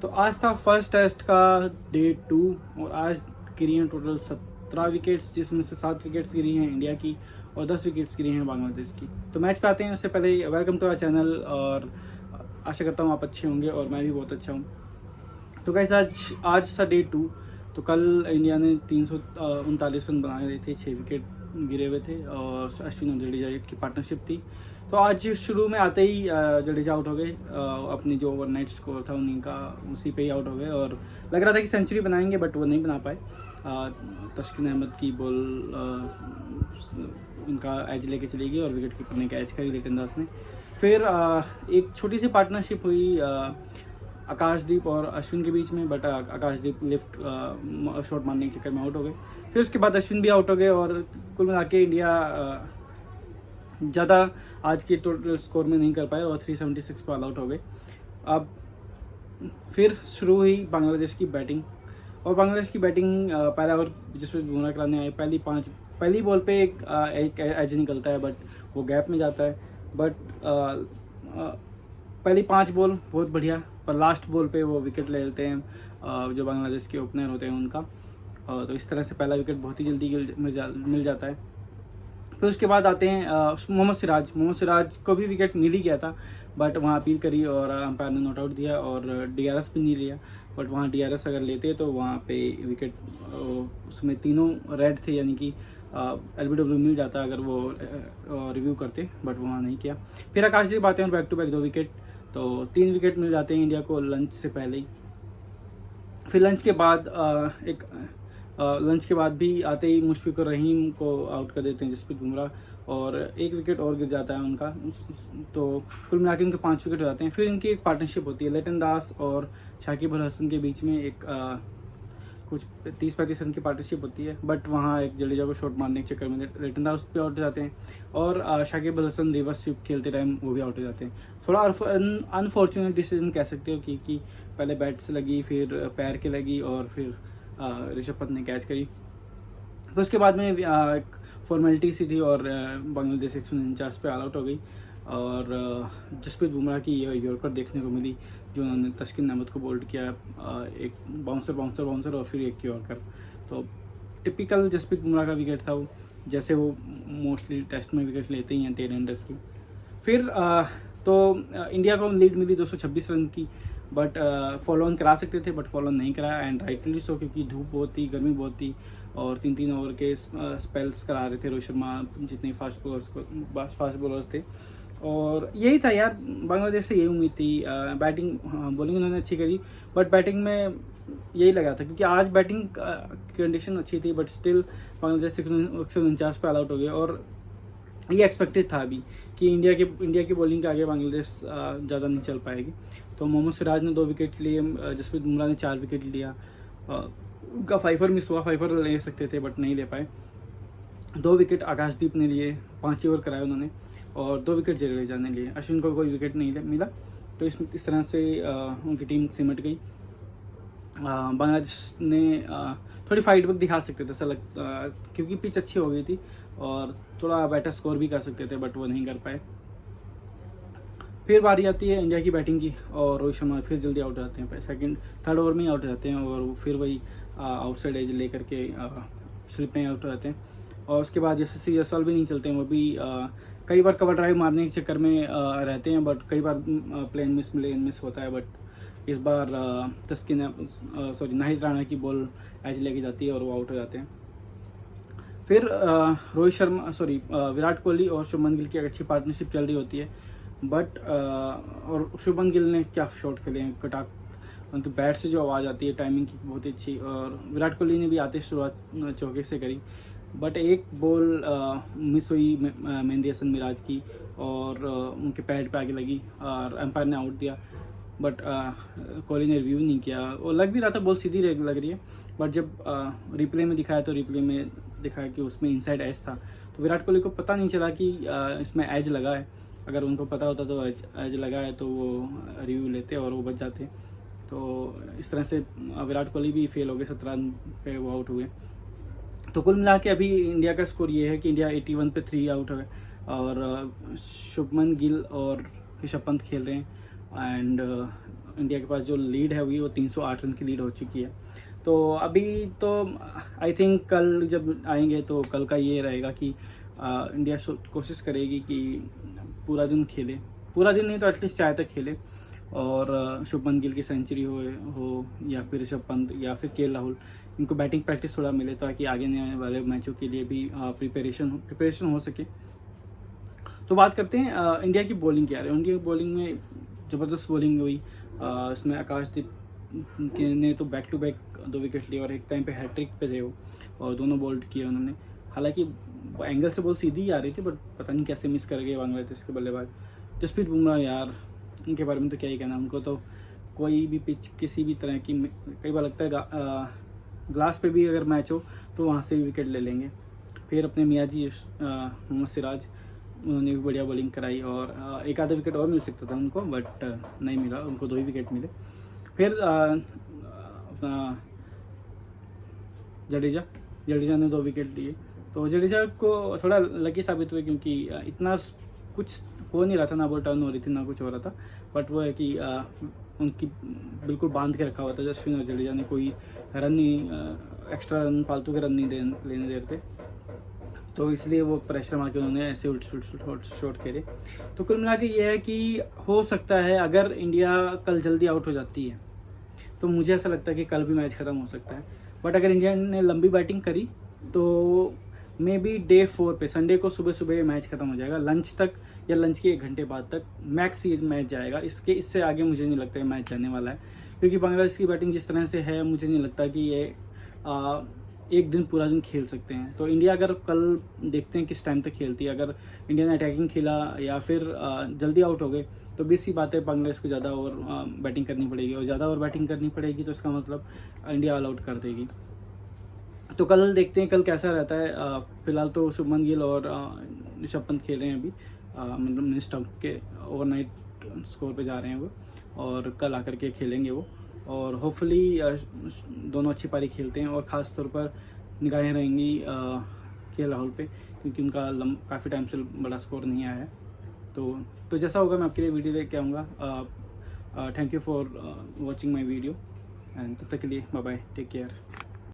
तो आज था फर्स्ट टेस्ट का डे 2 और आज गिरी हैं टोटल 17 विकेट्स, जिसमें से 7 विकेट्स गिरी हैं इंडिया की और 10 विकेट्स गिरी हैं बांग्लादेश की। तो मैच पे आते हैं उससे पहले वेलकम टू आवर चैनल और आशा करता हूँ आप अच्छे होंगे और मैं भी बहुत अच्छा हूँ। तो गाइस आज था डे 2। तो कल इंडिया ने 339 रन बनाए थे, 6 विकेट गिरे हुए थे और अश्विन और जडेजा की पार्टनरशिप थी। तो आज शुरू में आते ही जडेजा आउट हो गए, अपनी जो ओवरनाइट स्कोर था उन्हीं का उसी पे ही आउट हो गए और लग रहा था कि सेंचुरी बनाएंगे बट वो नहीं बना पाए। तस्किन अहमद की बॉल उनका एज लेके चली गई और विकेट कीपर ने कैच करी लिटन दास ने। फिर एक छोटी सी पार्टनरशिप हुई आकाशदीप और अश्विन के बीच में, बट आकाशदीप लिफ्ट शॉट मारने के चक्कर में आउट हो गए। फिर उसके बाद अश्विन भी आउट हो गए और कुल मिला के इंडिया ज़्यादा आज के टोटल स्कोर में नहीं कर पाए और 376 पर ऑल आउट हो गए। अब फिर शुरू हुई बांग्लादेश की बैटिंग और बांग्लादेश की बैटिंग पहला ओवर जिसमें बुमराह कराने आए, पहली बॉल पे एक एज निकलता है बट वो गैप में जाता है। बट पहली 5 बॉल बहुत बढ़िया, पर लास्ट बॉल पे वो विकेट ले लेते हैं जो बांग्लादेश के ओपनर होते हैं उनका। तो इस तरह से पहला विकेट बहुत ही जल्दी मिल जाता है। फिर उसके बाद आते हैं मोहम्मद सिराज को भी विकेट मिल ही गया था बट वहाँ अपील करी और अंपायर ने नॉट आउट दिया और डीआरएस भी नहीं लिया। बट वहाँ डीआरएस अगर लेते तो वहाँ पे विकेट उसमें तीनों रेड थे, यानी कि एलबीडब्ल्यू मिल जाता अगर वो रिव्यू करते, बट वहाँ नहीं किया। फिर आकाशदीप आते हैं और बैक टू बैक 2 विकेट, तो 3 विकेट मिल जाते हैं इंडिया को लंच से पहले ही। फिर लंच के बाद भी आते ही मुशफिकुर रहीम को आउट कर देते हैं जसप्रीत बुमराह और 1 विकेट और गिर जाता है उनका। तो कुल मिला के उनके 5 विकेट हो जाते हैं। फिर इनकी एक पार्टनरशिप होती है लिटन दास और शाकिब अल हसन के बीच में, एक कुछ 30-35 रन की पार्टनरशिप होती है। बट वहाँ एक जडेजा को शॉट मारने के चक्कर में लिटन दास पे आउट हो जाते हैं और शाकिब अल हसन रिवर्स स्वीप खेलते टाइम वो भी आउट हो जाते हैं। थोड़ा अनफॉर्चुनेट डिसीजन कह सकते हो कि पहले बैट से लगी, फिर पैर के लगी और फिर ऋषभ पंत ने कैच करी। तो उसके बाद में एक फॉर्मेलिटी सी थी और बांग्लादेश 149 पे ऑल आउट हो गई और जसप्रीत बुमराह की यॉर्कर देखने को मिली जो उन्होंने तस्किन अहमद को बोल्ड किया, एक बाउंसर और फिर एक यॉर्कर। तो टिपिकल जसप्रीत बुमराह का विकेट था वो, जैसे वो मोस्टली टेस्ट में विकेट लेते ही हैं 13 रनर्स की। फिर इंडिया को लीड मिली 226 रन की, बट फॉलो ऑन करा सकते थे बट फॉलो ऑन नहीं कराया एंड राइटली सो, क्योंकि धूप बहुत थी, गर्मी बहुत थी और 3-3 ओवर के स्पेल्स करा रहे थे रोहित शर्मा जितने फास्ट बॉलर्स थे। और यही था यार, बांग्लादेश से यही उम्मीद थी। बैटिंग बॉलिंग उन्होंने अच्छी करी बट बैटिंग में यही लगा था क्योंकि आज बैटिंग कंडीशन अच्छी थी बट स्टिल बांग्लादेश 149 पे ऑल आउट हो गया और ये एक्सपेक्टेड था अभी कि इंडिया की बॉलिंग के आगे बांग्लादेश ज़्यादा नहीं चल पाएगी। तो मोहम्मद सिराज ने 2 विकेट लिए, जसप्रीत बुमराह ने 4 विकेट लिया। उनका 5 मिस हुआ, 5 ले सकते थे बट नहीं ले पाए। 2 विकेट आकाशदीप ने लिए, 5 ओवर कराए उन्होंने और 2 विकेट जडेजा ने लिए। अश्विन को कोई विकेट नहीं मिला। तो इस तरह से उनकी टीम सिमट गई। बांग्लादेश ने थोड़ी फाइट वर्क दिखा सकते थे ऐसा क्योंकि पिच अच्छी हो गई थी और थोड़ा बेटर स्कोर भी कर सकते थे बट वो नहीं कर पाए। फिर बारी आती है इंडिया की बैटिंग की और रोहित शर्मा फिर जल्दी आउट हो जाते हैं, थर्ड ओवर में ही आउट हो जाते हैं और फिर वही आउटसाइड एज लेकर के स्लिप में आउट हो जाते हैं। और उसके बाद यशस्वी जायसवाल भी नहीं चलते हैं, वो भी कई बार कवर ड्राइव मारने के चक्कर में रहते हैं बट कई बार प्लेन मिस होता है। बट इस बार नाहिद राणा की बॉल एज लेके जाती है और वो आउट हो जाते हैं। फिर विराट कोहली और शुभमन गिल की एक अच्छी पार्टनरशिप चल रही होती है बट और शुभमन गिल ने क्या शॉट खेले हैं, कटाक उनके बैट से जो आवाज़ आती है टाइमिंग की बहुत अच्छी। और विराट कोहली ने भी आते शुरुआत चौके से करी बट एक बॉल मिस हुई मेहंदी हसन मिराज की और उनके पैड पे आगे लगी और एम्पायर ने आउट दिया। बट कोहली ने रिव्यू नहीं किया और लग भी रहा था बॉल सीधी लग रही है बट जब रिप्ले में दिखाया तो रिप्ले में दिखाया कि उसमें इनसाइड एज था। तो विराट कोहली को पता नहीं चला कि इसमें एज लगा है, अगर उनको पता होता तो एज लगा है तो वो रिव्यू लेते और वो बच जाते। तो इस तरह से विराट कोहली भी फेल हो गए, 17 रन पे वो आउट हुए। तो कुल मिला के अभी इंडिया का स्कोर ये है कि इंडिया 81 पे 3 आउट है और शुभमन गिल और ऋषभ पंत खेल रहे हैं एंड इंडिया के पास जो लीड है हुई वो 308 रन की लीड हो चुकी है। तो अभी तो आई थिंक कल जब आएंगे तो कल का ये रहेगा कि इंडिया कोशिश करेगी कि पूरा दिन खेले, पूरा दिन नहीं तो एटलीस्ट चार तक खेले, और शुभमन गिल की सेंचुरी हो या फिर ऋषभ पंत या फिर के राहुल, इनको बैटिंग प्रैक्टिस थोड़ा मिले ताकि आगे आने वाले मैचों के लिए भी प्रिपरेशन हो सके। तो बात करते हैं इंडिया की बॉलिंग की। इंडिया की बॉलिंग में ज़बरदस्त बॉलिंग हुई। इसमें आकाशदीप ने तो बैक टू बैक 2 विकेट लिए और एक टाइम पे हैट्रिक पे थे वो, और दोनों बोल्ड किए उन्होंने। हालांकि एंगल से बॉल सीधी ही आ रही थी, बट पता नहीं कैसे मिस कर गए बांग्लादेश के बल्लेबाज। जसप्रीत बुमराह यार, उनके बारे में तो क्या ही कहना। उनको तो कोई भी पिच किसी भी तरह की, कई बार लगता है ग्लास पे भी अगर मैच हो तो वहाँ से भी विकेट ले लेंगे। फिर अपने मियाँ जी मोहम्मद सिराज, उन्होंने भी बढ़िया बॉलिंग कराई और एक आधा विकेट और मिल सकता था उनको, बट नहीं मिला, उनको 2 ही विकेट मिले। फिर अपना जडेजा ने 2 विकेट लिए, तो जडेजा को थोड़ा लकी साबित हुए क्योंकि इतना कुछ हो नहीं रहा था, ना बॉल टर्न हो रही थी ना कुछ हो रहा था, बट वो है कि उनकी बिल्कुल बांध के रखा हुआ था अश्विन और जडेजा ने, कोई रन नहीं, एक्स्ट्रा रन फालतू के रन नहीं लेने दे रहे थे, तो इसलिए वो प्रेशर मार के उन्होंने ऐसे उल्ट शॉट खेले। तो कुल मिला के ये है कि हो सकता है अगर इंडिया कल जल्दी आउट हो जाती है तो मुझे ऐसा लगता है कि कल भी मैच ख़त्म हो सकता है, बट अगर इंडिया ने लंबी बैटिंग करी तो मे बी डे 4 पे संडे को सुबह सुबह मैच ख़त्म हो जाएगा, लंच तक या लंच के 1 घंटे बाद तक मैक्स ये मैच जाएगा। इससे आगे मुझे नहीं लगता है मैच जाने वाला है, क्योंकि बांग्लादेश की बैटिंग जिस तरह से है मुझे नहीं लगता कि ये एक दिन पूरा दिन खेल सकते हैं। तो इंडिया अगर कल देखते हैं किस टाइम तक खेलती है, अगर इंडिया ने अटैकिंग खेला या फिर जल्दी आउट हो गए तो 20 की बात है, बांग्लादेश को ज़्यादा और बैटिंग करनी पड़ेगी, और ज़्यादा और बैटिंग करनी पड़ेगी तो इसका मतलब इंडिया ऑल आउट कर देगी। तो कल देखते हैं कल कैसा रहता है। फिलहाल तो शुभमन गिल और ऋषभ पंत खेल रहे हैं अभी, मतलब मिनी स्टम्प के ओवरनाइट स्कोर पे जा रहे हैं वो, और कल आकर के खेलेंगे वो, और होपफुली दोनों अच्छी पारी खेलते हैं, और ख़ास तौर पर निगाहें रहेंगी के राहुल पे, क्योंकि उनका काफ़ी टाइम से बड़ा स्कोर नहीं आया है। तो जैसा होगा मैं आपके लिए वीडियो लेके आऊँगा। Thank you for watching my video, and तब तक के लिए बाय बाय, टेक केयर।